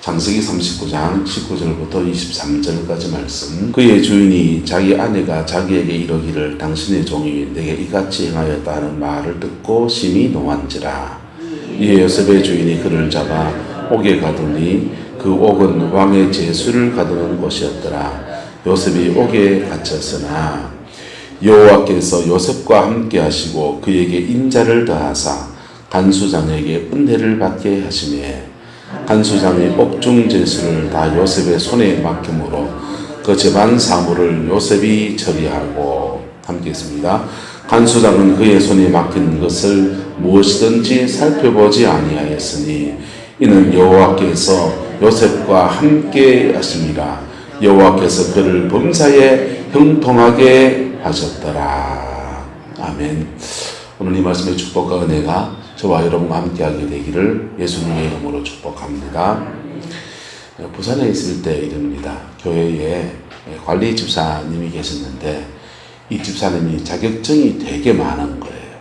창세기 39장 19절부터 23절까지 말씀. 그의 주인이 자기 아내가 자기에게 이르기를 당신의 종이 내게 이같이 행하였다 하는 말을 듣고 심히 노한지라. 이에 요셉의 주인이 그를 잡아 옥에 가두니 그 옥은 왕의 제수를 가두는 곳이었더라. 요셉이 옥에 갇혔으나 여호와께서 요셉과 함께 하시고 그에게 인자를 더하사 간수장에게 은혜를 받게 하시매 간수장의 옥중 제수를 다 요셉의 손에 맡김으로 그 집안 사물을 요셉이 처리하고. 함께 했습니다. 간수장은 그의 손에 맡긴 것을 무엇이든지 살펴보지 아니하였으니 이는 여호와께서 요셉과 함께 하심이라. 여호와께서 그를 범사에 형통하게 하셨더라. 아멘. 오늘 이 말씀의 축복과 은혜가 저와 여러분과 함께하게 되기를 예수님의 이름으로 축복합니다. 부산에 있을 때 일입니다. 교회에 관리 집사님이 계셨는데 이 집사님이 자격증이 되게 많은 거예요.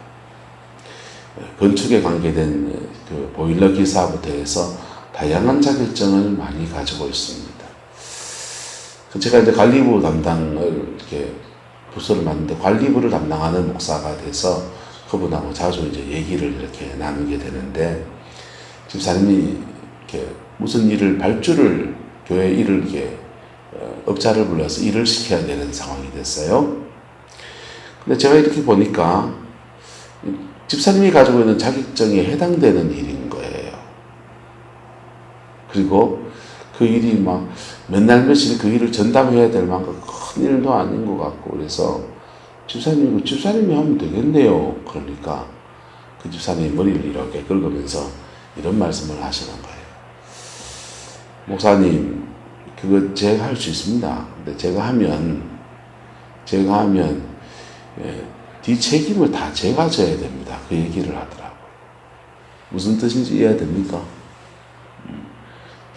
건축에 관계된 그 보일러 기사부터 해서 다양한 자격증을 많이 가지고 있습니다. 제가 이제 관리부 담당을 이렇게 부서를 맡는데 관리부를 담당하는 목사가 돼서 그분하고 자주 이제 얘기를 이렇게 나누게 되는데 집사님이 이렇게 무슨 일을 발주를 교회 일을 이렇게 업자를 불러서 일을 시켜야 되는 상황이 됐어요. 근데 제가 이렇게 보니까 집사님이 가지고 있는 자격증에 해당되는 일인 거예요. 그리고 그 일이 막 몇 날 며칠 그 일을 전담해야 될 만큼 큰 일도 아닌 것 같고 그래서 집사님이 하면 되겠네요. 그러니까 그 집사님이 머리를 이렇게 긁으면서 이런 말씀을 하시는 거예요. 목사님, 그거 제가 할 수 있습니다. 근데 제가 하면 뒤 책임을 다 제가 져야 됩니다. 그 얘기를 하더라고요. 무슨 뜻인지 이해가 됩니까?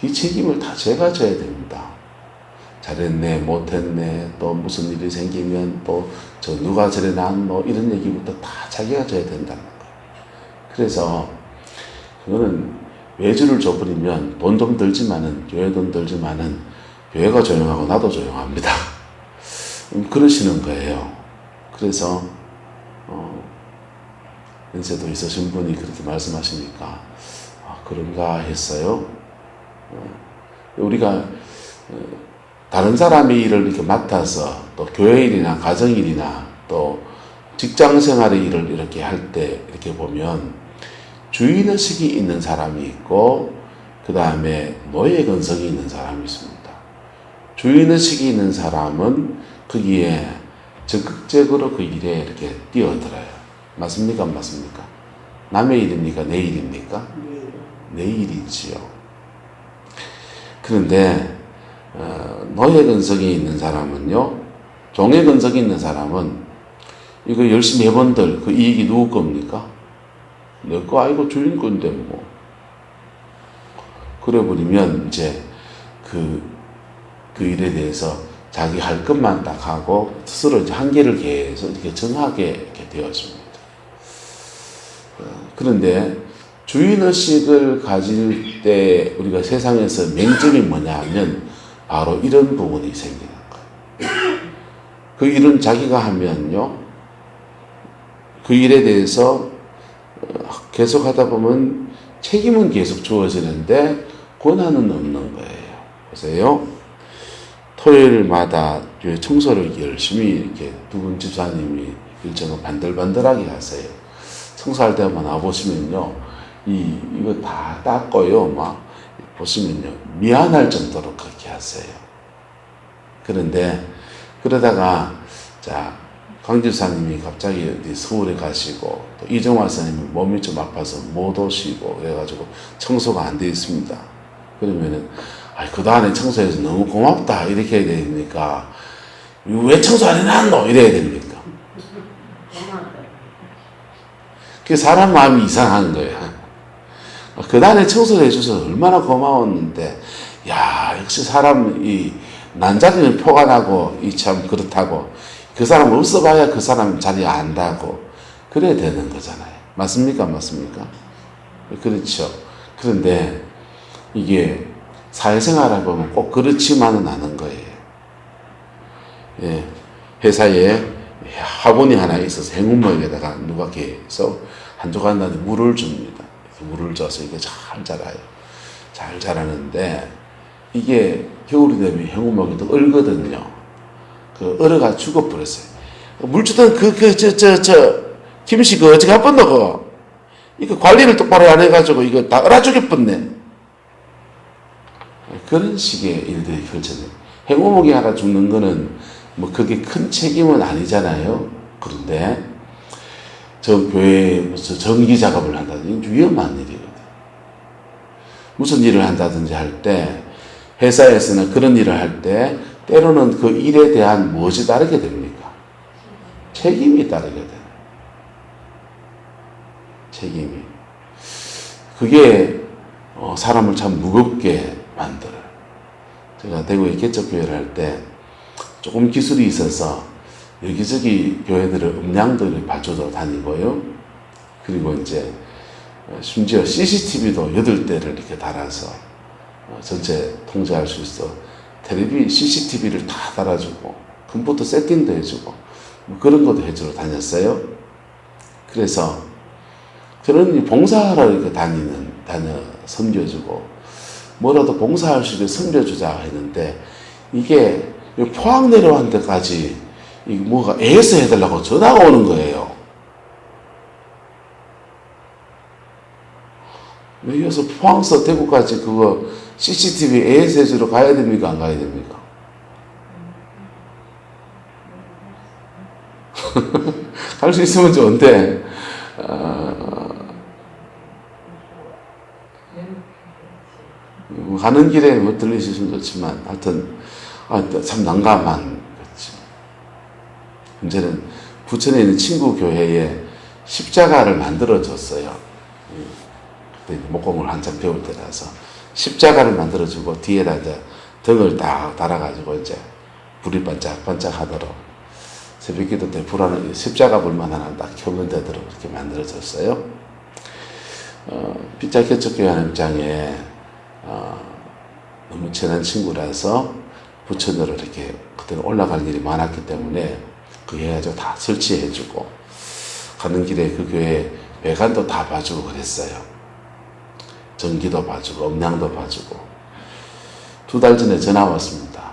이 책임을 다 제가 져야 됩니다. 잘했네, 못했네, 또 무슨 일이 생기면 또 저 누가 저래나 뭐 이런 얘기부터 다 자기가 져야 된다는 거예요. 그래서 그거는 외주를 줘버리면 돈 좀 들지만은 교회 돈 들지만은 교회가 조용하고 나도 조용합니다. 그러시는 거예요. 그래서 연세도 있으신 분이 그렇게 말씀하시니까 그런가 했어요. 우리가 다른 사람의 일을 이렇게 맡아서 또 교회 일이나 가정 일이나 또 직장 생활의 일을 이렇게 할 때 이렇게 보면 주인의식이 있는 사람이 있고 그 다음에 노예근성이 있는 사람이 있습니다. 주인의식이 있는 사람은 거기에 적극적으로 그 일에 이렇게 뛰어들어요. 맞습니까? 안 맞습니까? 남의 일입니까? 내 일입니까? 내 일이지요. 그런데 노예 근성이 있는 사람은요, 종의 근성이 있는 사람은 이거 열심히 해본들 그 이익이 누구 겁니까? 내 거 아이고 주인 건데 뭐. 그래버리면 이제 그 일에 대해서 자기 할 것만 딱 하고 스스로 이제 한계를 계속 이렇게 정하게 이렇게 되어집니다. 그런데 주인의식을 가질 때 우리가 세상에서 맹점이 뭐냐 하면 바로 이런 부분이 생기는 거예요. 그 일은 자기가 하면요, 그 일에 대해서 계속 하다 보면 책임은 계속 주어지는데 권한은 없는 거예요. 보세요. 토요일마다 교회 청소를 열심히 이렇게 두 분 집사님이 일정을 반들반들하게 하세요. 청소할 때만 와보시면요, 이거 다 닦고요, 막 보시면요, 미안할 정도로 그렇게 하세요. 그런데 그러다가 강 집사님이 갑자기 어디 서울에 가시고 또 이정화 선생님이 몸이 좀 아파서 못 오시고 그래가지고 청소가 안 돼 있습니다. 그러면은 그 다음에 청소해서 너무 고맙다 이렇게 해야 되니까 왜 청소 안 해놨노 이래야 됩니까? 그 사람 마음이 이상한 거예요. 그 다음에 청소를 해줘서 얼마나 고마웠는데, 야, 역시 사람이 난자리는 표가 나고 이 참 그렇다고 그 사람 없어봐야 그 사람 자리 안다고 그래야 되는 거잖아요. 맞습니까? 맞습니까? 그렇죠. 그런데 이게 사회생활을 보면 꼭 그렇지만은 않은 거예요. 예, 회사에 화분이 하나 있어서 행운목에다가 누가 계속 한 조각한다는데 물을 줍니다. 물을 줘서 이게 잘 자라요. 잘 자라는데 이게 겨울이 되면 행운목이 또 얼거든요. 그 얼어가 죽어버렸어요. 물 주던 김씨 그 어찌 가뻔노 그거. 이거 관리를 똑바로 안 해가지고 이거 다 얼어 죽겠뻔네. 그런 식의 일들이 펼쳐져요. 행운목이 하나 죽는 거는 뭐 그게 큰 책임은 아니잖아요. 그런데 저 교회에서 전기 작업을 한다든지 위험한 일이거든요. 무슨 일을 한다든지 할 때 회사에서는 그런 일을 할 때 때로는 그 일에 대한 무엇이 따르게 됩니까? 책임이 따르게 돼요. 책임이. 그게 사람을 참 무겁게 만들어요. 제가 대구에 개척교회를 할 때 조금 기술이 있어서 여기저기 교회들을 음량도를 봐주러 다니고요. 그리고 이제 심지어 CCTV도 8대를 이렇게 달아서 전체 통제할 수 있어 텔레비 CCTV를 다 달아주고 컴퓨터 세팅도 해주고 뭐 그런 것도 해주러 다녔어요. 그래서 그런 봉사하러 이렇게 다녀 섬겨주고 뭐라도 봉사할 수 있게 섬겨주자 했는데 이게 포항 내려간 데까지 뭐가 애에서 해달라고 전화가 오는 거예요. 여기서 포항서 대구까지 그거 CCTV 애에서 해주러 가야 됩니까? 안 가야 됩니까? 갈 수 있으면 좋은데 가는 길에 뭐 들리시면 좋지만 하여튼 참 난감한 거죠. 문제는 부천에 있는 친구 교회에 십자가를 만들어줬어요. 그때 목공을 한참 배울 때라서 십자가를 만들어주고 뒤에다 이제 등을 딱 달아가지고 이제 불이 반짝반짝 하도록 새벽기도 때 불하는 십자가 불만 하나 딱 켜면 되도록 이렇게 만들어줬어요. 빗자 개척교회 하는 입장에 너무 친한 친구라서 부천으로 이렇게 그때는 올라갈 일이 많았기 때문에 그 해가지고 다 설치해주고 가는 길에 그 교회 외관도 다 봐주고 그랬어요. 전기도 봐주고 음량도 봐주고 2달 전에 전화 왔습니다.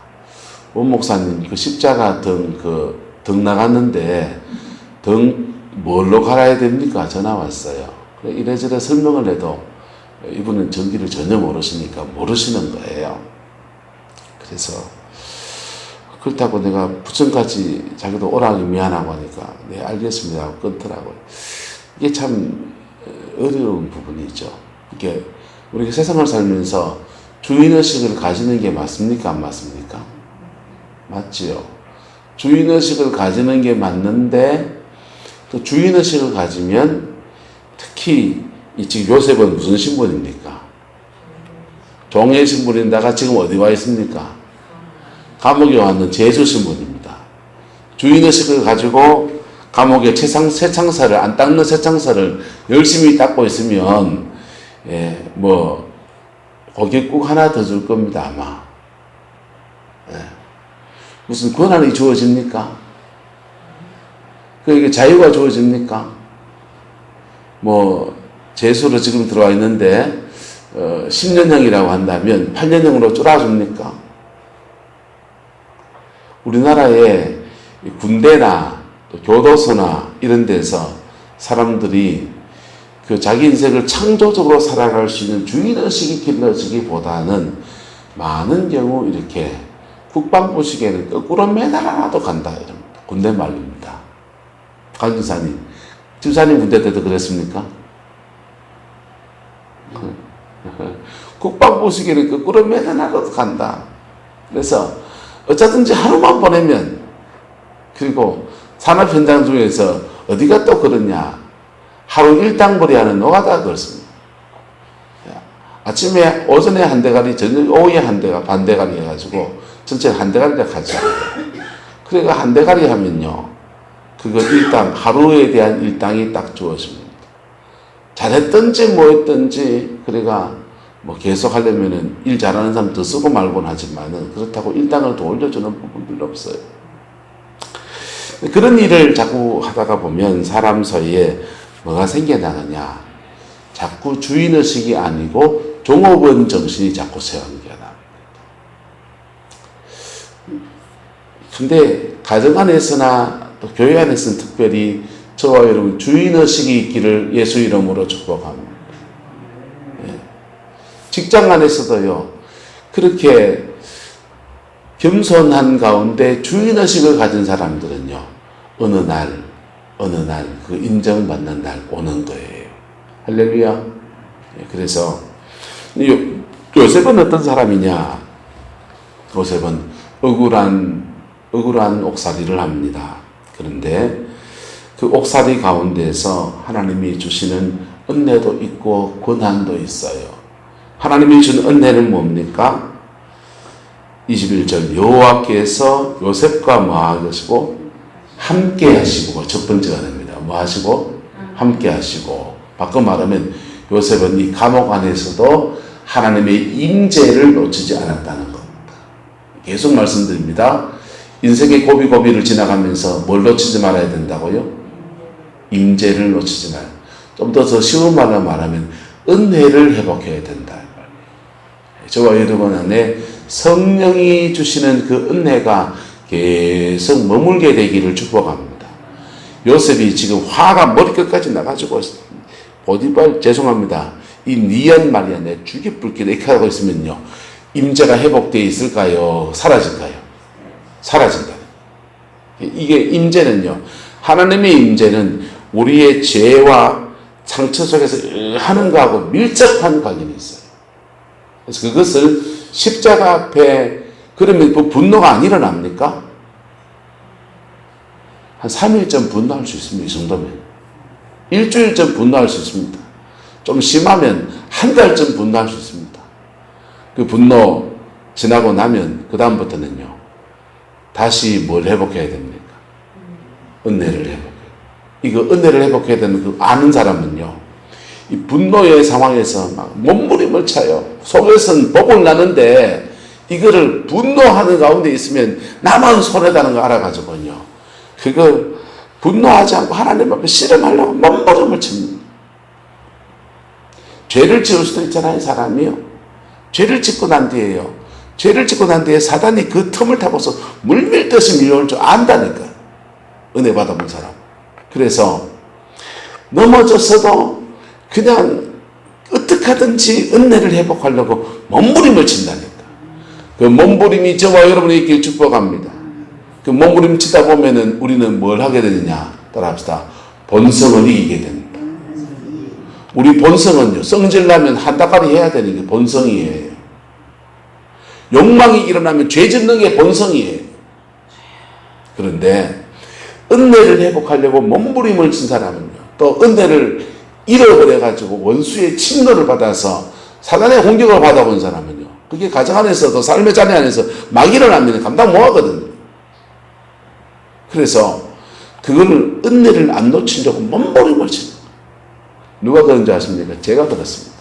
원 목사님 그 십자가 등 나갔는데 등 뭘로 갈아야 됩니까? 전화 왔어요. 이래저래 설명을 해도 이분은 전기를 전혀 모르시니까 모르시는 거예요. 그래서 그렇다고 내가 부천까지 자기도 오라기 미안하고 하니까 네 알겠습니다 하고 끊더라고요. 이게 참 어려운 부분이죠. 이게 우리가 세상을 살면서 주인의식을 가지는 게 맞습니까? 안 맞습니까? 맞지요. 주인의식을 가지는 게 맞는데 또 주인의식을 가지면 특히 지금 요셉은 무슨 신분입니까? 종의 신분인다가 지금 어디 와 있습니까? 감옥에 왔는 제주 신분입니다. 주인의식을 가지고 감옥에 새창살을 안 닦는 새창살을 열심히 닦고 있으면 뭐 고깃국 하나 더 줄 겁니다 아마. 무슨 권한이 주어집니까? 그에게 자유가 주어집니까? 뭐 재수로 지금 들어와 있는데 10년형이라고 한다면 8년형으로 줄여줍니까? 우리나라의 군대나 교도소나 이런 데서 사람들이 그 자기 인생을 창조적으로 살아갈 수 있는 주인의식이 길러지기보다는 많은 경우 이렇게 국방부식에는 거꾸로 매달아놔도 간다 이럽니다. 군대 말입니다. 강 집사님, 집사님 군대 때도 그랬습니까? 국방부식에는 거꾸로 매달아놔도 간다. 그래서 어쩌든지 하루만 보내면 그리고 산업 현장 중에서 어디가 또 그러냐 하루 일당벌이 하는 노가다 그렇습니다. 아침에 오전에 한 대가리 저녁 오후에 한 대가 반 대가리 해가지고 전체 한 대가리를 같이 합니다. 그러니까 한 대가리 하면요 그거 일당 하루에 대한 일당이 딱 주어집니다. 잘했든지 뭐했든지 그러니까 뭐 계속 하려면은 일 잘하는 사람 더 쓰고 말곤 하지만은 그렇다고 일당을 더 올려주는 부분 별로 없어요. 그런 일을 자꾸 하다가 보면 사람 사이에 뭐가 생겨나느냐. 자꾸 주인의식이 아니고 종업원 정신이 자꾸 생겨나. 근데 가정 안에서나 또 교회 안에서는 특별히 저와 여러분 주인의식이 있기를 예수 이름으로 축복합니다. 직장 안에서도요, 그렇게 겸손한 가운데 주인의식을 가진 사람들은요, 어느 날 그 인정받는 날 오는 거예요. 할렐루야. 그래서 요셉은 어떤 사람이냐? 요셉은 억울한 옥살이를 합니다. 그런데 그 옥살이 가운데서 하나님이 주시는 은혜도 있고 고난도 있어요. 하나님이 준 은혜는 뭡니까? 21절 여호와께서 요셉과 뭐 하시고 함께 하시고 첫 번째가 됩니다. 뭐 하시고 함께 하시고 바꿔 말하면 요셉은 이 감옥 안에서도 하나님의 임재를 놓치지 않았다는 겁니다. 계속 말씀드립니다. 인생의 고비고비를 지나가면서 뭘 놓치지 말아야 된다고요? 임재를 놓치지 말아요. 좀 더 쉬운 말로 말하면 은혜를 회복해야 된다. 저와 여러분 안에 성령이 주시는 그 은혜가 계속 머물게 되기를 축복합니다. 요셉이 지금 화가 머리끝까지 나가지고 보디발 죄송합니다. 이 니안 말이야 내 죽이 불길에 이렇게 하고 있으면요. 임재가 회복되어 있을까요? 사라질까요? 사라진다. 이게 임재는요. 하나님의 임재는 우리의 죄와 상처 속에서 하는 거하고 밀접한 관련이 있어요. 그래서 그것을 십자가 앞에 그러면 그 분노가 안 일어납니까? 한 3일 전 분노할 수 있습니다. 이 정도면. 일주일 전 분노할 수 있습니다. 좀 심하면 한 달 전 분노할 수 있습니다. 그 분노 지나고 나면 그 다음부터는요. 다시 뭘 회복해야 됩니까? 은혜를 회복해요. 이거 은혜를 회복해야 되는 그 아는 사람은요. 이 분노의 상황에서 막 몸부림을 차요. 속에서는 복을 나는데 이거를 분노하는 가운데 있으면 나만 손해다는 거 알아가지고요. 그거 분노하지 않고 하나님 앞에 씨름하려고 몸부림을 칩니다. 죄를 지을 수도 있잖아요, 사람이요. 죄를 짓고 난 뒤에요. 죄를 짓고 난 뒤에 사단이 그 틈을 타고서 물밀듯이 밀려올 줄 안다니까. 은혜 받아본 사람. 그래서 넘어졌어도 그냥 어떻게 하든지 은혜를 회복하려고 몸부림을 친다니까. 그 몸부림이 저와 여러분이 있길 축복합니다. 그 몸부림 치다 보면은 우리는 뭘 하게 되느냐? 따라합시다. 본성을 이기게 됩니다. 우리 본성은요, 성질나면 한다까리 해야 되는 게 본성이에요. 욕망이 일어나면 죄 짓는 게 본성이에요. 그런데 은혜를 회복하려고 몸부림을 친 사람은요, 또 은혜를 잃어버려가지고 원수의 침노를 받아서 사단의 공격을 받아본 사람은요, 그게 가정 안에서도 삶의 자리 안에서 막 일어나면 감당 못 하거든요. 그래서 그거를 은혜를 안 놓치려고 몸부림을 치는 거예요. 누가 그런지 아십니까? 제가 그렇습니다.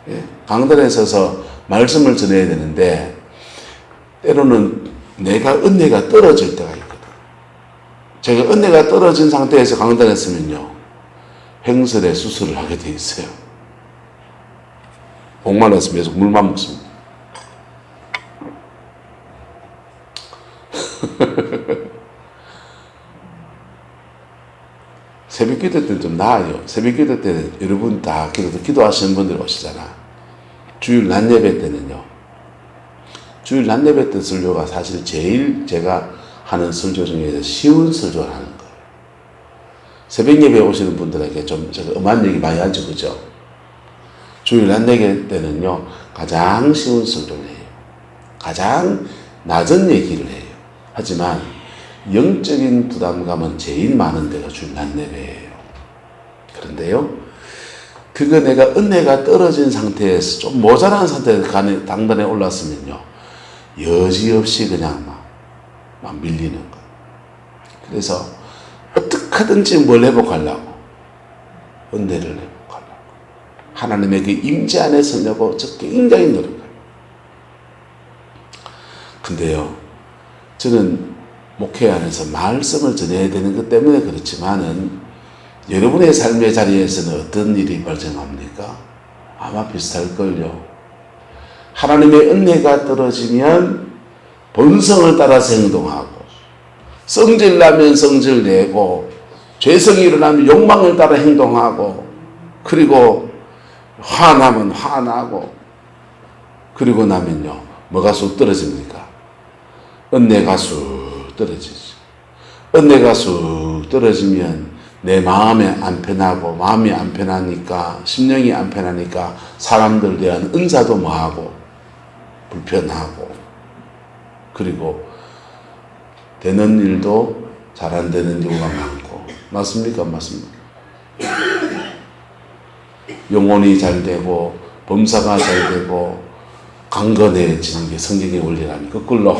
예, 강단에 서서 말씀을 전해야 되는데 때로는 내가 은혜가 떨어질 때가 있거든. 제가 은혜가 떨어진 상태에서 강단에 서면요, 횡설의 수술을 하게 돼 있어요. 목말라서 계속 물만 먹습니다. 새벽 기도 때는 좀 나아요. 새벽 기도 때는 여러분 다 기도하시는 분들 오시잖아. 주일 낮 예배 때는요. 주일 낮 예배 때 설교가 사실 제일 제가 하는 설교 중에서 쉬운 설교를 하는 거예요. 새벽 예배 오시는 분들에게 좀 제가 엄한 얘기 많이 하죠, 그죠? 주일 낮 예배 때는요, 가장 쉬운 설교를 해요. 가장 낮은 얘기를 해요. 하지만 영적인 부담감은 제일 많은 데가 주일 낮 예배예요. 그런데요, 그거 내가 은혜가 떨어진 상태에서 좀 모자란 상태에서 당단에 올랐으면요, 여지없이 그냥 막 밀리는 거예요. 그래서 어떻게 하든지 뭘 회복하려고, 은혜를 회복하려고, 하나님의 그 임재 안에 서려고 저 굉장히 노력해요. 근데요, 저는 목회 안에서 말씀을 전해야 되는 것 때문에 그렇지만은 여러분의 삶의 자리에서는 어떤 일이 발생합니까? 아마 비슷할걸요. 하나님의 은혜가 떨어지면 본성을 따라서 행동하고, 성질 나면 성질 내고, 죄성이 일어나면 욕망을 따라 행동하고, 그리고 화나면 화나고, 그리고 나면요, 뭐가 쑥 떨어집니까? 은혜가 쑥 떨어지죠. 은혜가 쑥 떨어지면 내 마음이 안 편하고, 마음이 안 편하니까, 심령이 안 편하니까 사람들 대한 은사도 뭐하고 불편하고, 그리고 되는 일도 잘 안 되는 경우가 많고. 맞습니까? 맞습니까? 영혼이 잘 되고 범사가 잘 되고 강건해지는 게 성경의 원리라니, 거꾸로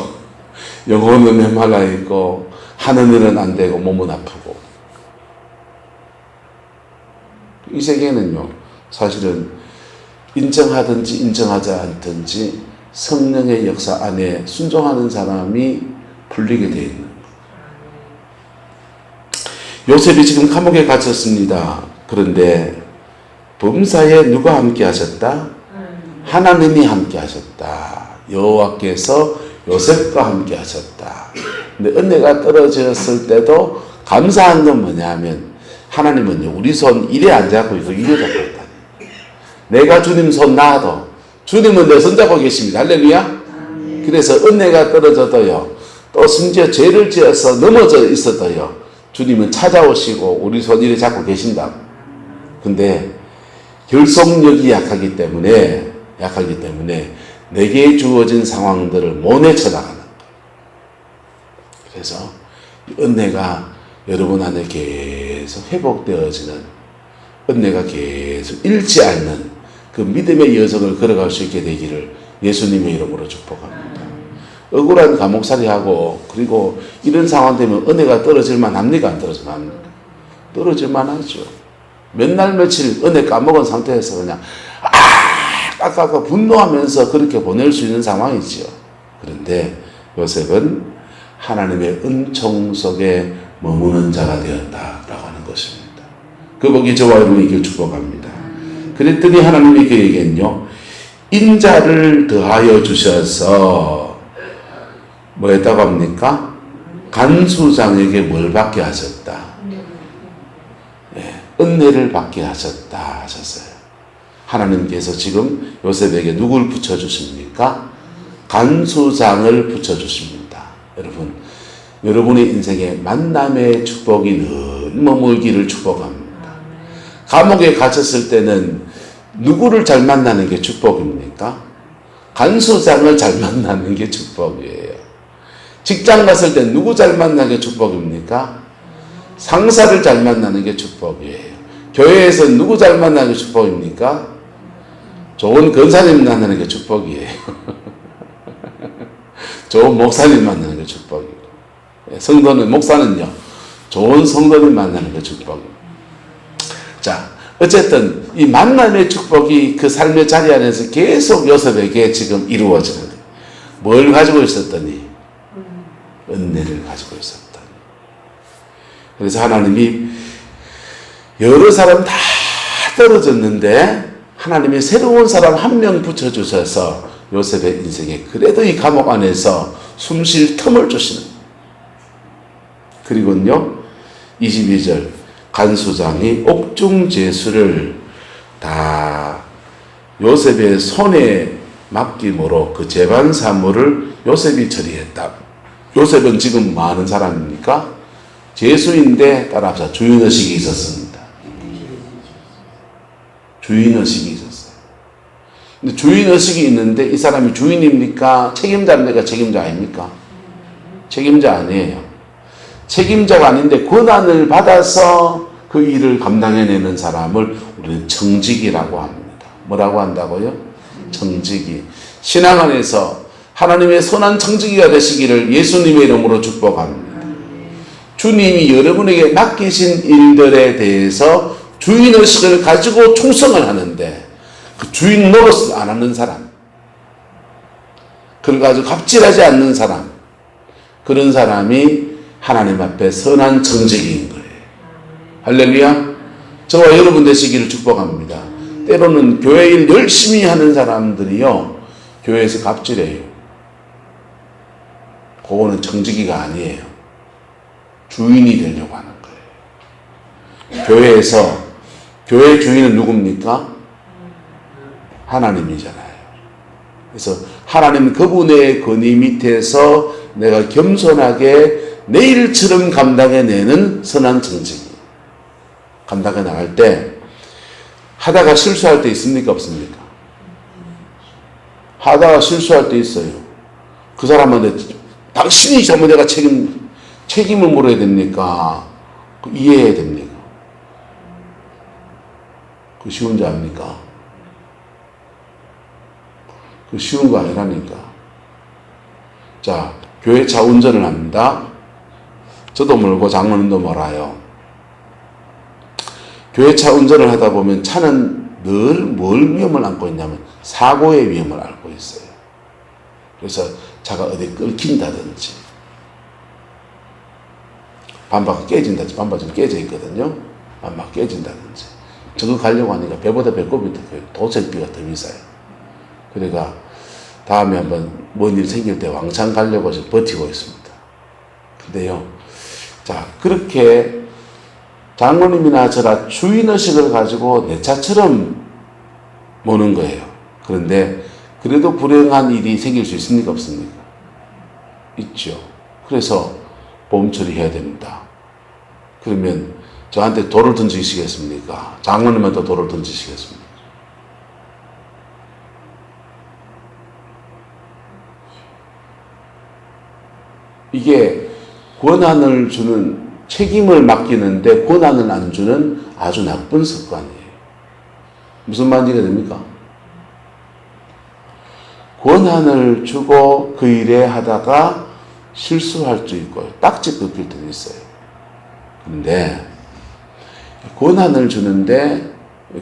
영혼은 메말라 있고 하는 일은 안 되고 몸은 아프고. 이 세계는요, 사실은 인정하든지 인정하지 않든지 성령의 역사 안에 순종하는 사람이 풀리게 되어 있는 거예요. 요셉이 지금 감옥에 갇혔습니다. 그런데 범사에 누가 함께 하셨다? 하나님이 함께 하셨다. 여호와께서 요셉과 함께 하셨다. 근데 은혜가 떨어졌을 때도 감사한 건 뭐냐면, 하나님은요, 우리 손 이래 안 잡고 이거 이래 잡고 있다. 내가 주님 손 놔도 주님은 내 손 잡고 계십니다. 할렐루야. 그래서 은혜가 떨어져도요, 또 심지어 죄를 지어서 넘어져 있어도요, 주님은 찾아오시고 우리 손 이래 잡고 계신다고. 근데 결속력이 약하기 때문에 내게 주어진 상황들을 못 헤쳐나가는 거예요. 그래서 은혜가 여러분 안에 계속 회복되어지는, 은혜가 계속 잃지 않는 그 믿음의 여정을 걸어갈 수 있게 되기를 예수님의 이름으로 축복합니다. 억울한 감옥살이하고, 그리고 이런 상황 되면 은혜가 떨어질만 합니까? 안 떨어질만 합니까? 떨어질만 하죠. 몇 날 며칠 은혜 까먹은 상태에서 그냥 깎아가 분노하면서 그렇게 보낼 수 있는 상황이죠. 그런데 요셉은 하나님의 은총 속에 머무는 자가 되었다라고 하는 것입니다. 그 복이 저와 여러분에게 축복합니다. 그랬더니 하나님이 그에게는요, 인자를 더하여 주셔서 뭐 했다고 합니까? 간수장에게 뭘 받게 하셨다? 은혜를 받게 하셨다 하셨어요. 하나님께서 지금 요셉에게 누굴 붙여주십니까? 간수장을 붙여주십니다. 여러분, 여러분의 인생에 만남의 축복이 늘 머물기를 축복합니다. 감옥에 갇혔을 때는 누구를 잘 만나는 게 축복입니까? 간수장을 잘 만나는 게 축복이에요. 직장 갔을 때 누구 잘 만나는 게 축복입니까? 상사를 잘 만나는 게 축복이에요. 교회에서 누구 잘 만나는 게 축복입니까? 좋은 권사님 만나는 게 축복이에요. 좋은 목사님 만나는 게 축복이에요. 성도는, 목사는요, 좋은 성도를 만나는 게 축복이에요. 자, 어쨌든 이 만남의 축복이 그 삶의 자리 안에서 계속 요셉에게 지금 이루어지는 거예요. 뭘 가지고 있었더니? 은혜를 가지고 있었더니. 그래서 하나님이 여러 사람 다 떨어졌는데 하나님이 새로운 사람 한 명 붙여주셔서 요셉의 인생에 그래도 이 감옥 안에서 숨 쉴 틈을 주시는. 그리고는요, 22절, 간수장이 옥중제수를 다 요셉의 손에 맡김으로 그 재반 사물을 요셉이 처리했다. 요셉은 지금 뭐 하는 사람입니까? 제수인데 따라서 주인의식이 있었습니다. 주인의식이 있었어요. 근데 주인의식이 있는데 이 사람이 주인입니까? 책임자입니까? 책임자 아닙니까? 책임자 아니에요. 책임자가 아닌데 권한을 받아서 그 일을 감당해내는 사람을 우리는 청직이라고 합니다. 뭐라고 한다고요? 청직이. 신앙 안에서 하나님의 선한 청지기가 되시기를 예수님의 이름으로 축복합니다. 주님이 여러분에게 맡기신 일들에 대해서 주인의식을 가지고 충성을 하는데 그 주인 노릇을 안 하는 사람, 그걸 가지고 갑질하지 않는 사람, 그런 사람이 하나님 앞에 선한 정직인 거예요. 할렐루야. 저와 여러분 되시기를 축복합니다. 때로는 교회 일 열심히 하는 사람들이요, 교회에서 갑질해요. 그거는 정직이가 아니에요. 주인이 되려고 하는 거예요. 교회에서, 교회 주인은 누굽니까? 하나님이잖아요. 그래서 하나님 그분의 권위 밑에서 내가 겸손하게 내 일처럼 감당해내는 선한 정직이 감당해 나갈 때, 하다가 실수할 때 있습니까? 없습니까? 하다가 실수할 때 있어요. 그 사람한테 당신이 잘못해가 책임을 물어야 됩니까? 이해해야 됩니까? 그 쉬운 줄 압니까? 그 쉬운 거 아니라니까. 자, 교회 차 운전을 합니다. 저도 몰고 장로님도 몰아요. 교회 차 운전을 하다 보면 차는 늘 뭘 위험을 안고 있냐면 사고의 위험을 안고 있어요. 그래서 차가 어디 끓긴다든지, 반바가 깨진다든지, 반바 좀 깨져 있거든요. 반바가 깨진다든지. 저거 가려고 하니까 배보다 배꼽이 더 커요. 도색비가 더 비싸요. 그러니까 다음에 한번 뭔 일 생길 때 왕창 가려고 지금 버티고 있습니다. 근데요, 자, 그렇게 장로님이나 저라 주인의식을 가지고 내 차처럼 모는 거예요. 그런데 그래도 불행한 일이 생길 수 있습니까? 없습니까? 있죠. 그래서 보험 처리해야 됩니다. 그러면 저한테 돌을 던지시겠습니까? 장로님한테 돌을 던지시겠습니까? 이게 권한을 주는, 책임을 맡기는데 권한을 안 주는 아주 나쁜 습관이에요. 무슨 말인지가 됩니까? 권한을 주고 그 일에 하다가 실수할 수 있고 딱지 끊길 때도 있어요. 그런데 권한을 주는데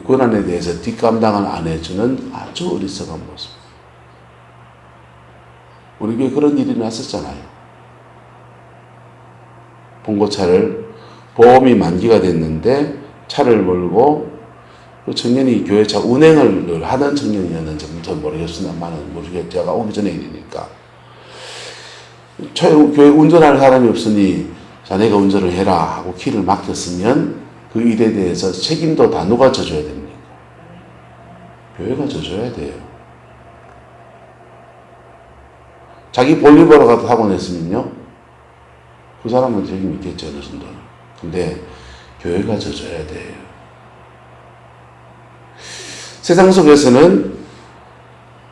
권한에 대해서 뒷감당을 안 해주는 아주 어리석은 모습. 우리 교회 그런 일이 났었잖아요. 봉고차를, 보험이 만기가 됐는데 차를 몰고 그 청년이 교회 차 운행을 하는 청년이었는지 전 모르겠습니다만, 모르겠, 제가 오기 전에 일이니까. 교회 운전할 사람이 없으니 자네가 운전을 해라 하고 키를 맡겼으면 그 일에 대해서 책임도 다 누가 져줘야 됩니까? 교회가 져줘야 돼요. 자기 볼일 보러 가서 사고 냈으면요, 그 사람은 책임 있겠죠, 어느 정도는. 근데 교회가 져줘야 돼요. 세상 속에서는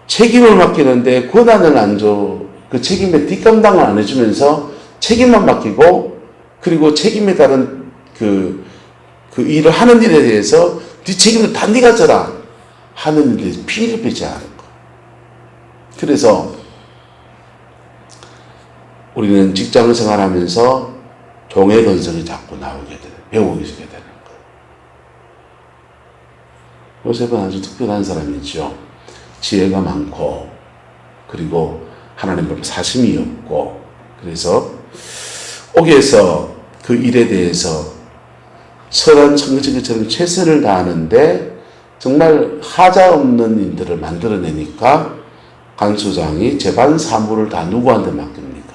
책임을 맡기는데 권한을 안 줘, 그 책임에 뒷감당을 안 해주면서 책임만 맡기고, 그리고 책임에 따른 그 일을 하는 일에 대해서 뒷책임을 다 네가 져라 하는 일에 대해서 피해를 빼지 않은 거. 그래서 우리는 직장 생활하면서 종의 건성이 자꾸 나오게 되는, 배우게 되는 거예요. 요셉은 아주 특별한 사람이죠. 지혜가 많고, 그리고 하나님 앞에 사심이 없고, 그래서 옥에서 그 일에 대해서 선한 청지기처럼 최선을 다하는데 정말 하자 없는 일들을 만들어내니까 간수장이 재반 사무를 다 누구한테 맡깁니까?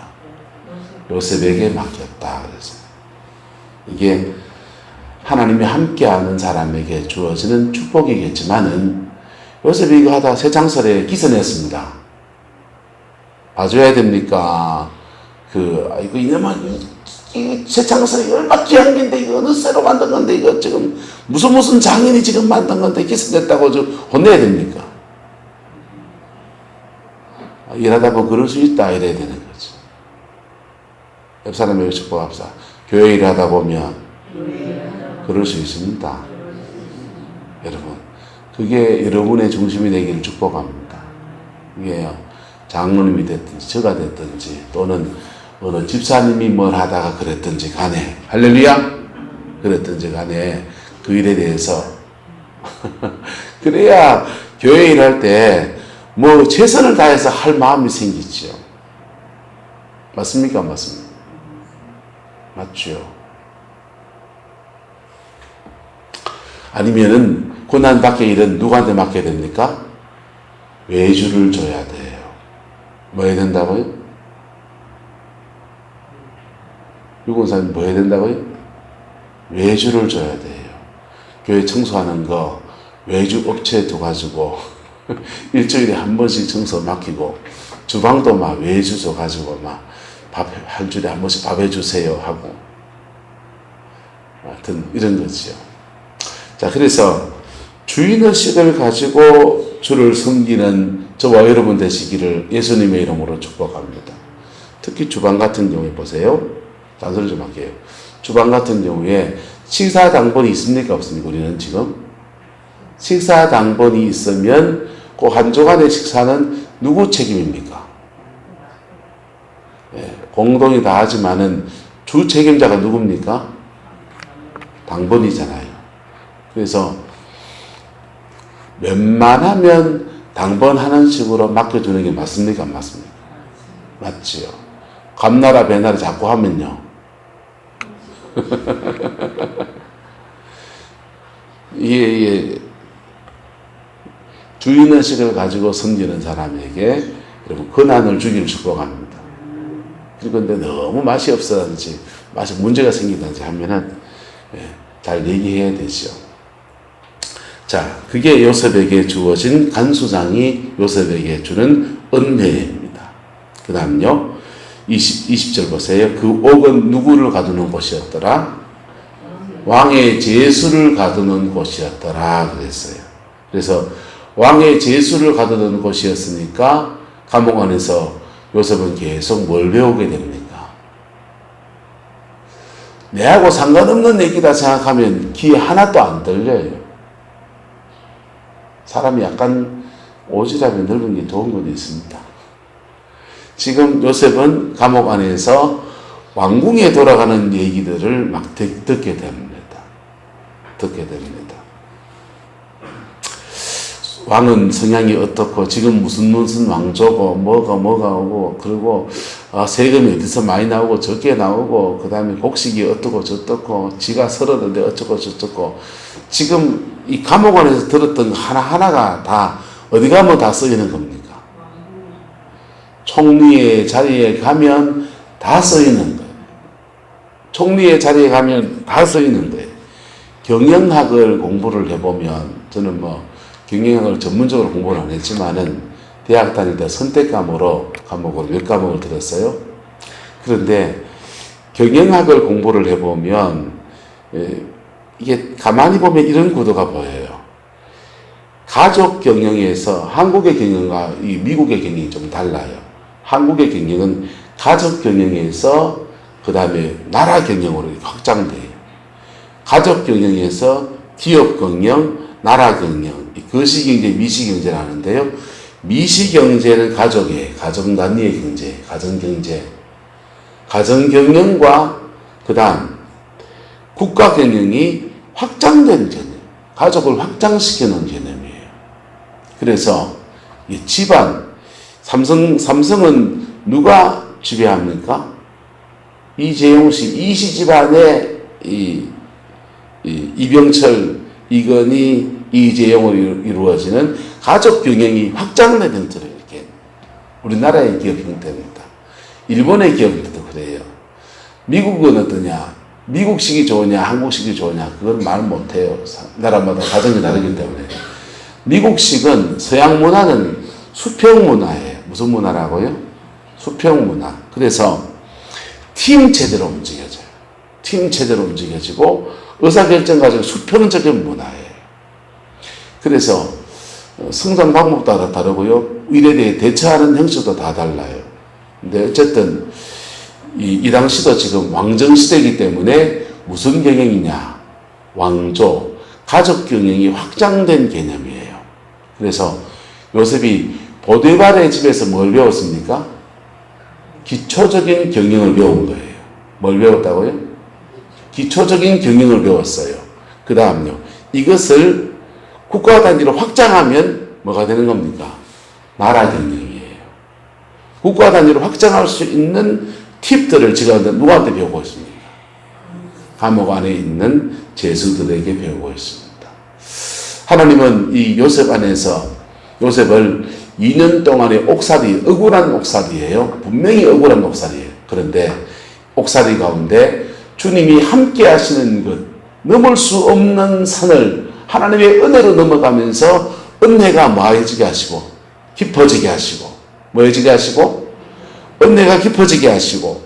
요셉에게 맡겼다. 그래서 이게 하나님이 함께하는 사람에게 주어지는 축복이겠지만은, 요셉이 이거 하다 새장설에 기선했습니다. 봐줘야 됩니까? 이거 이놈아, 이 새장설이 얼마 귀한 건데, 이거 어느 새로 만든 건데, 이거 지금 무슨 장인이 지금 만든 건데 기선됐다고 혼내야 됩니까? 일하다 보면 그럴 수 있다, 이래야 되는 거죠. 옆 사람에게 축복합시다. 교회 일을 하다 보면 그럴 수 있습니다. 여러분, 그게 여러분의 중심이 되기를 축복합니다. 이게 장로님이 됐든지 저가 됐든지 또는 어느 집사님이 뭘 하다가 그랬든지 간에, 할렐루야, 그랬든지 간에 그 일에 대해서 그래야 교회 일할 때 뭐 최선을 다해서 할 마음이 생기죠. 맞습니까? 안 맞습니까? 맞죠. 아니면은 고난받게 일은 누구한테 맡겨야 됩니까? 외주를 줘야 돼요. 뭐 해야 된다고요? 유권사님 뭐 해야 된다고요? 외주를 줘야 돼요. 교회 청소하는 거 외주 업체에 둬가지고 일주일에 한 번씩 청소 맡기고 주방도 막 외주 줘가지고 막 밥 한 주에 한 번씩 밥 해주세요 하고 하여튼 이런 거죠. 자, 그래서 주인의식을 가지고 주를 섬기는 저와 여러분 되시기를 예수님의 이름으로 축복합니다. 특히 주방 같은 경우에 보세요. 단소리 좀 할게요. 주방 같은 경우에 식사당번이 있습니까? 없습니까? 우리는 지금 식사당번이 있으면 그 한 조간의 식사는 누구 책임입니까? 예, 공동이 다 하지만은 주 책임자가 누굽니까? 당번이잖아요. 그래서 웬만하면 당번하는 식으로 맡겨주는 게 맞습니까? 안 맞습니까? 맞지요. 감나라 배나라 자꾸 하면요. 이게 주인의식을 가지고 섬기는 사람에게 여러분 권한을 주기를 축복합니다. 그런데 너무 맛이 없어든지 맛이 문제가 생기든지 하면은 잘 얘기해야 되죠. 자, 그게 요셉에게 주어진 간수장이 요셉에게 주는 은혜입니다. 그 다음요 20절 보세요. 그 옥은 누구를 가두는 곳이었더라? 왕의 제수를 가두는 곳이었더라 그랬어요. 그래서 왕의 제수를 가두는 곳이었으니까 감옥 안에서 요셉은 계속 뭘 배우게 됩니까? 내하고 상관없는 얘기다 생각하면 귀에 하나도 안 들려요. 사람이 약간 오지랖이 넓은 게 좋은 것도 있습니다. 지금 요셉은 감옥 안에서 왕궁에 돌아가는 얘기들을 막 듣게 됩니다. 왕은 성향이 어떻고 지금 무슨 왕조고 뭐가 오고 그리고 세금이 어디서 많이 나오고 적게 나오고 그 다음에 곡식이 어떻고 저떻고 지가 설었는데 어쩌고 저쩌고 지금 이 감옥 안에서 들었던 거 하나하나가 다 어디 가면 다 쓰이는 겁니까? 총리의 자리에 가면 다 쓰이는 거예요. 총리의 자리에 가면 다 쓰이는 거예요. 경영학을 공부를 해보면 저는 뭐 경영학을 전문적으로 공부를 안 했지만은 대학 다닐 때 선택 과목으로 몇 과목을 들었어요. 그런데 경영학을 공부를 해보면 이게 가만히 보면 이런 구도가 보여요. 가족 경영에서 한국의 경영과 이 미국의 경영이 좀 달라요. 한국의 경영은 가족 경영에서 그 다음에 나라 경영으로 확장돼요. 가족 경영에서 기업 경영, 나라 경영, 거시경제, 미시경제라는데요. 미시경제는 가족의, 가정 단위의 경제, 가정경제, 가정경영과 그 다음 국가경영이 확장된 개념, 가족을 확장시키는 개념이에요. 그래서 이 집안, 삼성은 누가 지배합니까? 이재용씨, 이씨 집안의 이병철, 이건희, 이재용으로 이루어지는 가족 경영이 확장된 형태로 이렇게 우리나라의 기업 형태입니다. 일본의 기업도 그래요. 미국은 어떠냐? 미국식이 좋으냐, 한국식이 좋으냐? 그건 말 못해요. 나라마다 가정이 다르기 때문에. 미국식은 서양 문화는 수평 문화예요. 무슨 문화라고요? 수평 문화. 그래서 팀 체제로 움직여져요. 팀 체제로 움직여지고 의사결정 과정이 수평적인 문화예요. 그래서 성장 방법도 다 다르고요. 일에 대해 대처하는 형식도 다 달라요. 근데 어쨌든 이 당시도 지금 왕정시대이기 때문에 무슨 경영이냐? 왕조, 가족 경영이 확장된 개념이에요. 그래서 요셉이 보디발의 집에서 뭘 배웠습니까? 기초적인 경영을 배운 거예요. 뭘 배웠다고요? 기초적인 경영을 배웠어요. 그 다음요. 이것을 국가 단위로 확장하면 뭐가 되는 겁니까? 나라 경영이에요. 국가 단위로 확장할 수 있는 팁들을 제가 누구한테 배우고 있습니까? 감옥 안에 있는 죄수들에게 배우고 있습니다. 하나님은 이 요셉 안에서 요셉을 2년 동안의 옥살이, 억울한 옥살이에요. 분명히 억울한 옥살이에요. 그런데 옥살이 가운데 주님이 함께 하시는 것, 넘을 수 없는 산을 하나님의 은혜로 넘어가면서 은혜가 뭐해지게 하시고 깊어지게 하시고 뭐해지게 하시고 은혜가 깊어지게 하시고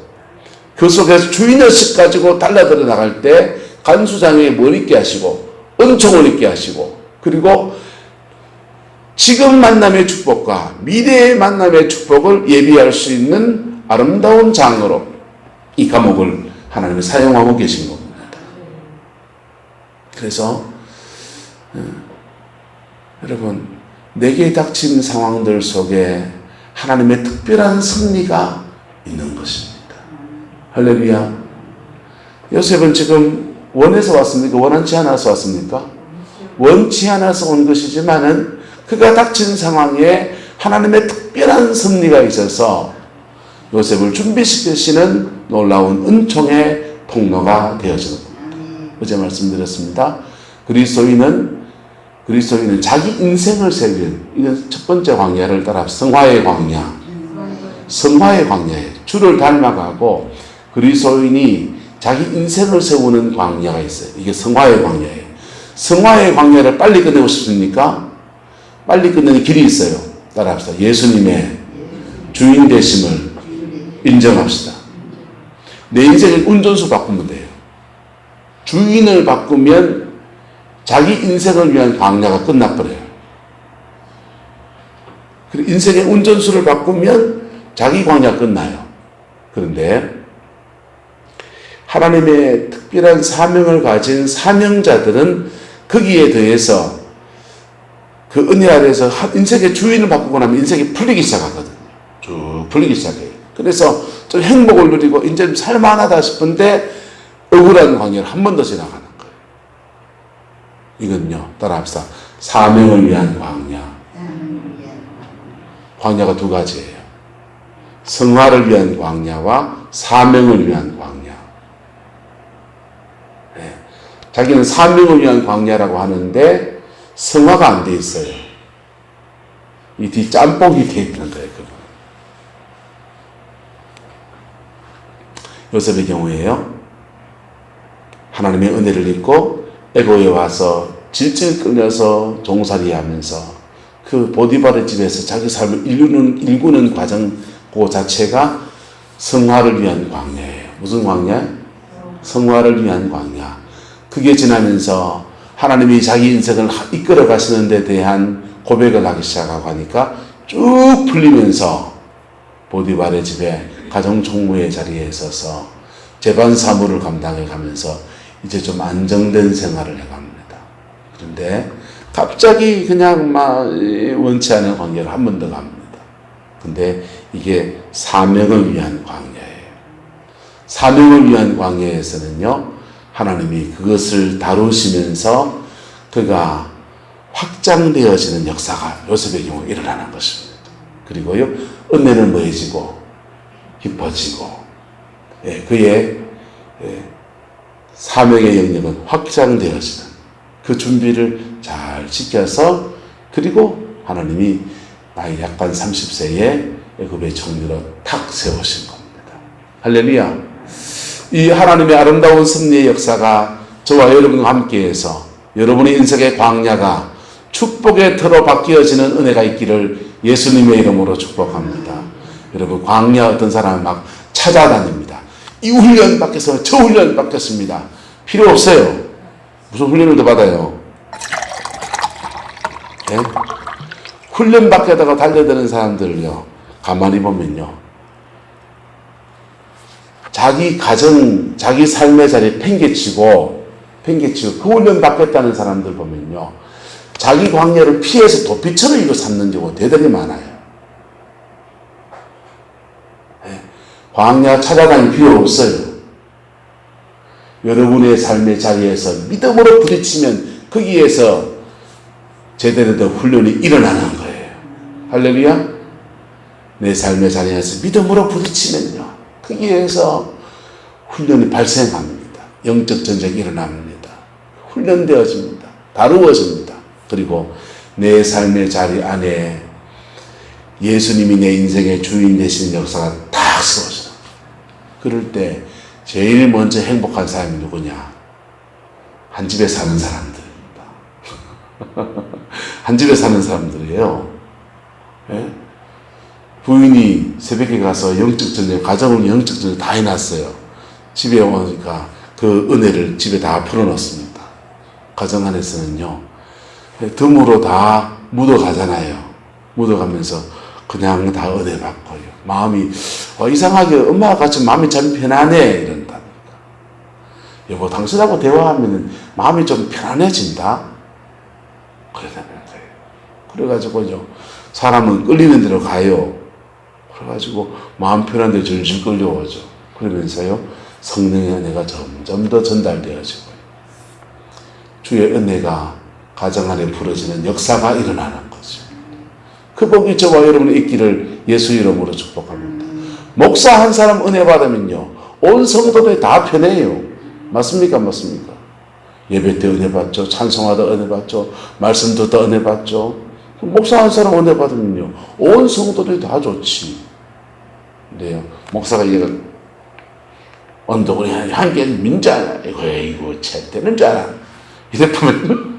그 속에서 주인의식 가지고 달라들어 나갈 때 간수장에 뭘 있게 하시고 은총을 있게 하시고 그리고 지금 만남의 축복과 미래의 만남의 축복을 예비할 수 있는 아름다운 장으로 이 감옥을 하나님이 사용하고 계신 겁니다. 그래서 여러분 내게 닥친 상황들 속에 하나님의 특별한 승리가 있는 것입니다. 할렐루야. 요셉은 지금 원해서 왔습니까? 원하지 않아서 왔습니까? 원치 않아서 온 것이지만은 그가 닥친 상황에 하나님의 특별한 섭리가 있어서 요셉을 준비시키시는 놀라운 은총의 통로가 되어지는 겁니다. 어제 말씀드렸습니다. 그리스도인은 자기 인생을 새긴 이건 첫 번째 광야를 따라 성화의 광야, 성화의 광야에 주를 닮아가고 그리스도인이 자기 인생을 세우는 광야가 있어요. 이게 성화의 광야예요. 성화의 광야를 빨리 끝내고 싶습니까? 빨리 끝내는 길이 있어요. 따라합시다. 예수님의 주인 되심을 인정합시다. 내 인생의 운전수 바꾸면 돼요. 주인을 바꾸면 자기 인생을 위한 광야가 끝나버려요. 그리고 인생의 운전수를 바꾸면 자기 광야가 끝나요. 그런데 하나님의 특별한 사명을 가진 사명자들은 거기에 더해서 그 은혜 아래에서 인생의 주인을 바꾸고 나면 인생이 풀리기 시작하거든요. 쭉 풀리기 시작해요. 그래서 좀 행복을 누리고 이제 좀 살만하다 싶은데 억울한 광야를 한 번 더 지나가는 거예요. 이건요, 따라합시다. 사명을 위한 광야. 광야가 두 가지예요. 성화를 위한 광야와 사명을 위한 광야. 네. 자기는 사명을 위한 광야라고 하는데 성화가 안 돼 있어요. 이 뒤 짬뽕이 돼 있는 거예요. 그건. 요셉의 경우에요. 하나님의 은혜를 입고 애고에 와서 질질 끌려서 종살이 하면서 그 보디발의 집에서 자기 삶을 일구는 과정 그 자체가 성화를 위한 광야예요. 무슨 광야? 성화를 위한 광야. 그게 지나면서 하나님이 자기 인생을 이끌어 가시는 데 대한 고백을 하기 시작하고 하니까 쭉 풀리면서 보디발의 집에 가정총무의 자리에 있어서 재반 사무를 감당해 가면서 이제 좀 안정된 생활을 해갑니다. 그런데 갑자기 그냥 막 원치 않은 관계를 한 번 더 갑니다. 근데 이게 사명을 위한 광야예요. 사명을 위한 광야에서는요, 하나님이 그것을 다루시면서 그가 확장되어지는 역사가 요셉의 경우에 일어나는 것입니다. 그리고요, 은혜는 뭐해지고 깊어지고, 그의 사명의 영역은 확장되어지는 그 준비를 잘 지켜서 그리고 하나님이 나이 약간 30세에 애굽의 총리로 탁 세우신 겁니다. 할렐루야. 이 하나님의 아름다운 섭리의 역사가 저와 여러분과 함께해서 여러분의 인생의 광야가 축복의 터로 바뀌어지는 은혜가 있기를 예수님의 이름으로 축복합니다. 여러분, 광야 어떤 사람은 막 찾아다닙니다. 이 훈련 받겠어요. 저 훈련 받겠습니다. 필요 없어요. 무슨 훈련을 더 받아요? 네? 훈련 받게다가 달려드는 사람들을요, 가만히 보면요, 자기 가정, 자기 삶의 자리에 팽개치고 그 훈련 받겠다는 사람들 보면요, 자기 광야를 피해서 도피처를 이거 삼는 경우가 대단히 많아요. 네? 광야 찾아다닐 필요 없어요. 여러분의 삶의 자리에서 믿음으로 부딪히면 거기에서 제대로 된 훈련이 일어나는 거예요. 할렐루야. 내 삶의 자리에서 믿음으로 부딪히면요, 거기에서 훈련이 발생합니다. 영적 전쟁이 일어납니다. 훈련되어집니다. 다루어집니다. 그리고 내 삶의 자리 안에 예수님이 내 인생의 주인 되시는 역사가 딱 세워져요. 그럴 때 제일 먼저 행복한 사람이 누구냐? 한 집에 사는 사람들입니다. 한 집에 사는 사람들이에요. 예? 부인이 새벽에 가서 영적 전쟁, 가정을 영적 전쟁 다 해놨어요. 집에 오니까 그 은혜를 집에 다 풀어놓습니다. 가정 안에서는요, 덤으로 다 묻어가잖아요. 묻어가면서 그냥 다 은혜 받고요. 마음이 이상하게 엄마가 같이 마음이 참 편안해 이런다니까. 여보, 당신하고 대화하면 마음이 좀 편안해진다. 그러다는 거예요. 그래가지고요, 사람은 끌리는 대로 가요. 그래가지고 마음 편한 데 줄줄 끌려오죠. 그러면서요, 성령의 은혜가 점점 더 전달되어지고요, 주의 은혜가 가정 안에 부러지는 역사가 일어나는 거죠. 그 복이 저와 여러분의 있기를 예수 이름으로 축복합니다. 목사 한 사람 은혜 받으면요, 온 성도들이 다 편해요. 맞습니까? 맞습니까? 예배 때 은혜 받죠. 찬송하다 은혜 받죠. 말씀 듣다 은혜 받죠. 목사 한 사람 은혜 받으면요, 온 성도들이 다 좋지. 근데요, 목사가 이걸 언덕을 한 개 민자야. 이거 채되는 줄 알아. 이랬다면,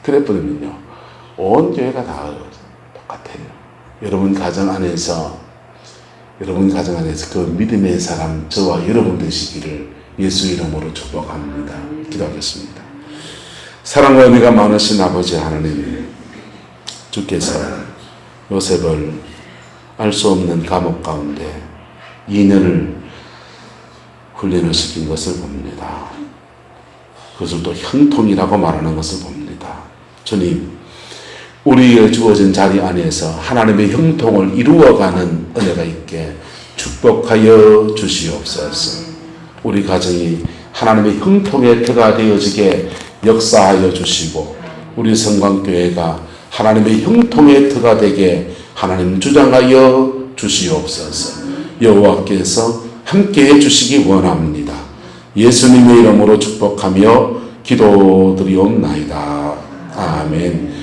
그랬거든요. 온 교회가 다 똑같아요. 여러분 가정 안에서 그 믿음의 사람, 저와 여러분 되시기를 예수 이름으로 축복합니다. 기도하겠습니다. 사랑과 은혜가 많으신 아버지 하나님, 주께서 요셉을 알 수 없는 감옥 가운데 2년을 훈련을 시킨 것을 봅니다. 그것을 또 형통이라고 말하는 것을 봅니다. 주님, 우리에게 주어진 자리 안에서 하나님의 형통을 이루어가는 은혜가 있게 축복하여 주시옵소서. 우리 가정이 하나님의 형통의 터가 되어지게 역사하여 주시고, 우리 성광교회가 하나님의 형통의 터가 되게 하나님 주장하여 주시옵소서. 여호와께서 함께해 주시기 원합니다. 예수님의 이름으로 축복하며 기도드리옵나이다. 아멘.